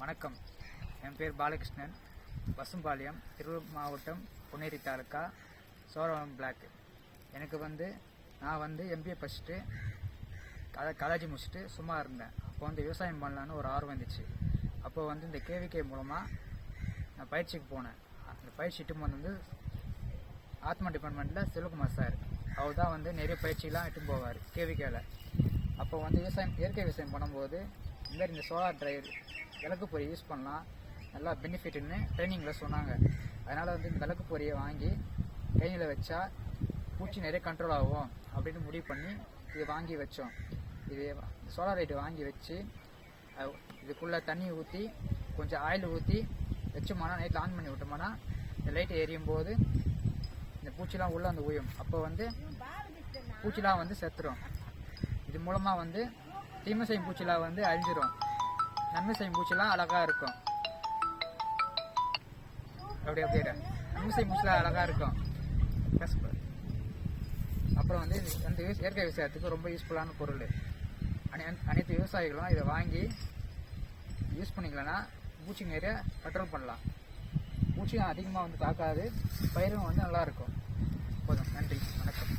வணக்கம். என் பேர் பாலகிருஷ்ணன். பசும்பாளையம், திருவள்ளூர் மாவட்டம், பொன்னேரி தாலுக்கா, சோழவரம் பிளாக். எனக்கு நான் எம்பிஏ படிச்சுட்டு காலேஜ் முடிச்சுட்டு சும்மா இருந்தேன். அப்போ விவசாயம் பண்ணலான்னு ஒரு ஆர்வம் வந்துச்சு. அப்போ இந்த கேவிகே மூலமாக நான் பயிற்சிக்கு போனேன். அந்த பயிற்சி இட்டு ஆத்மா டிபார்ட்மெண்ட்டில் சிவகுமார் சார், அவர் தான் நிறைய பயிற்சியெலாம் இட்டு போவார் கேவிகேவில். அப்போ இயற்கை விவசாயம் பண்ணும்போது இந்த சோலார் ட்ரைவர் விளக்கு பொறி யூஸ் பண்ணலாம், நல்லா பெனிஃபிட்னு ட்ரைனிங்கில் சொன்னாங்க. அதனால் இந்த விளக்கு பொரியை வாங்கி கையில் வச்சா பூச்சி நிறைய கண்ட்ரோல் ஆகும் அப்படின்னு முடிவு பண்ணி இது வாங்கி வச்சோம். இது சோலார் லைட்டு வாங்கி வச்சு இதுக்குள்ளே தண்ணி ஊற்றி கொஞ்சம் ஆயில் ஊற்றி வச்சோம்னா நைட்டில் ஆன் பண்ணி விட்டோம்னா இந்த லைட்டு எரியும் போது இந்த பூச்சிலாம் உள்ளே ஊயும். அப்போ பூச்சிலாம் செத்துரும். இது மூலமாக தீமை செய்யும் பூச்சிலாம் அழிஞ்சிரும். நன்மை செய்யும் பூச்சிலாம் அழகாக இருக்கும். அப்படியே நன்மை செய்யும் பூச்சிலாம் அழகாக இருக்கும். அப்புறம் இயற்கை விவசாயத்துக்கு ரொம்ப யூஸ்ஃபுல்லான பொருள். அனைத்து விவசாயிகளும் இதை வாங்கி யூஸ் பண்ணிக்கலன்னா பூச்சி நிறைய கண்ட்ரோல் பண்ணலாம். பூச்சியும் அதிகமாக தாக்காது, பயிரும் நல்லா இருக்கும். போதும். நன்றி, வணக்கம்.